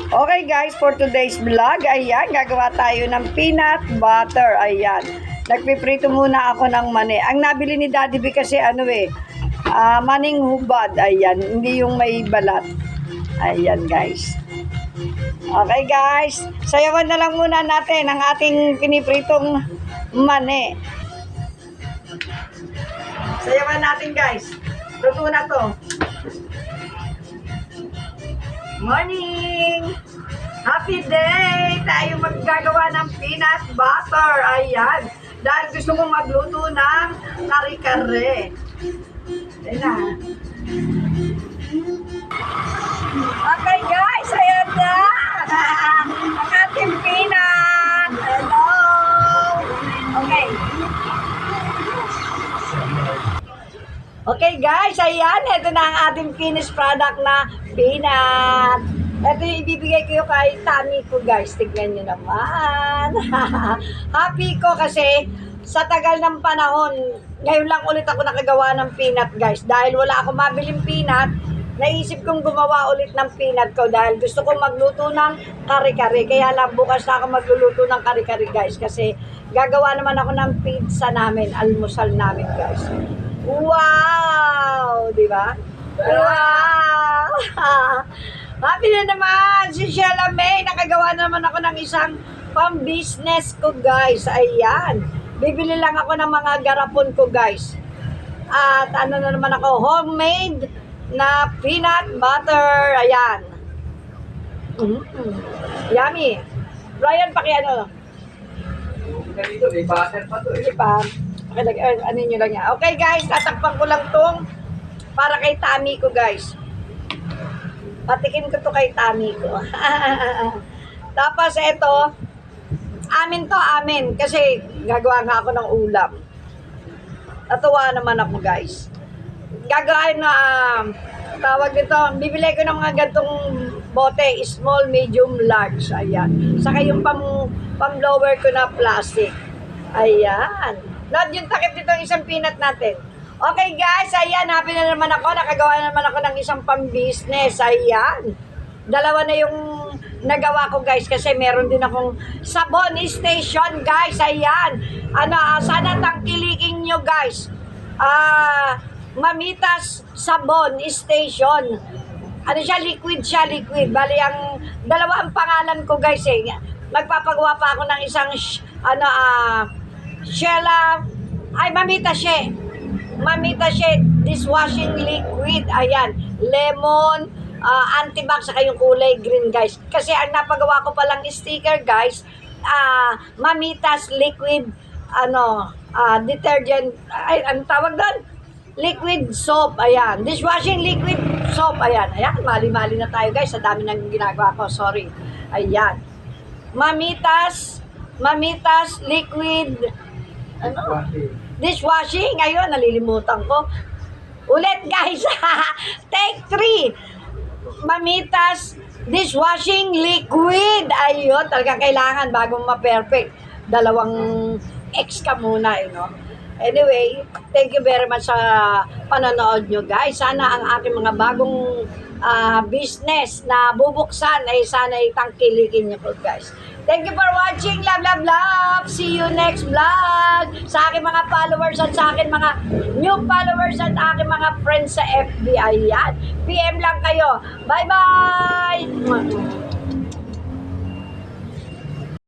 Okay guys, for today's vlog, ayan, gagawa tayo ng peanut butter. Ayan, nagpiprito muna ako ng mani. Ang nabili ni Daddy B kasi maning hubad. Ayan, hindi yung may balat. Ayan guys. Okay guys, sayawan na lang muna natin ang ating pinipritong mani. Sayawan natin guys. Luto na to. Morning! Happy day! Tayo maggagawa ng peanut butter. Ayan. Dahil gusto kong magluto ng kare-kare. Ayan na. Okay guys, ayan na. Ang ating peanut. Hello! Okay. Okay guys, ayan. Ito na ang ating finished product na peanut. Ito yung ibibigay ko kay Tami ko guys. Tignan nyo naman. Happy ko kasi sa tagal ng panahon, ngayon lang ulit ako nakagawa ng peanut guys. Dahil wala akong mabiling peanut, naisip kong gumawa ulit ng peanut ko dahil gusto kong magluto ng kare-kare. Kaya lang bukas na ako magluluto ng kare-kare guys. Kasi gagawa naman ako ng pizza namin, almusal namin guys. Wow! Di ba? Wow! Happy na naman si Sheila May. Nakagawa naman ako ng isang pang-business ko guys. Ayan. Bibili lang ako ng mga garapon ko guys. At ano na naman ako, homemade na peanut butter. Ayan. Yummy. Brian, pakiano. Dito, may butter pa to eh. Hindi pa. Ano nyo lang yan. Okay guys, tatakpan ko lang tong para kay Tami ko guys. Patikin ko to kay Tami ko. Tapos ito, amin. Kasi gagawa nga ako ng ulam. Natuwa naman ako guys. Gagawin na, tawag dito, bibili ko ng mga gantong bote, small, medium, large. Ayan. Saka yung pam-blower ko na plastic. Ayan. Not yung takip dito ang isang peanut natin. Okay guys, ayan, happy na naman ako. Nakagawa na naman ako ng isang pang-business. Ayan. Dalawa na yung nagawa ko guys kasi meron din akong sabon station guys. Ayan. Sana tangkilikin nyo guys. Mamitas sabon station. Liquid siya. Bali, ang dalawa ang pangalan ko guys eh. Magpapagawa pa ako ng isang Sheila, Mamita She dishwashing liquid. Ayan, lemon, antibac, saka yung kulay green guys. Kasi ang napagawa ko palang sticker guys, Mamitas liquid, detergent, ang tawag doon? Liquid soap, ayan. Dishwashing liquid soap, ayan. Ayan, mali-mali na tayo guys, sa dami nang ginagawa ko, sorry. Ayan. Mamitas liquid, dishwashing. Ayun, nalilimutan ko. Ulit guys. Take 3. Mamitas dishwashing liquid. Ayun, talaga kailangan bago ma-perfect. Dalawang X ka muna, Anyway, thank you very much sa panonood nyo guys. Sana ang aking mga bagong business na bubuksan ay sana itangkilikin nyo po guys. Thank you for watching. Love. See you next vlog. Sa aking mga followers at sa aking mga new followers at aking mga friends sa FB. Ayan. PM lang kayo. Bye-bye.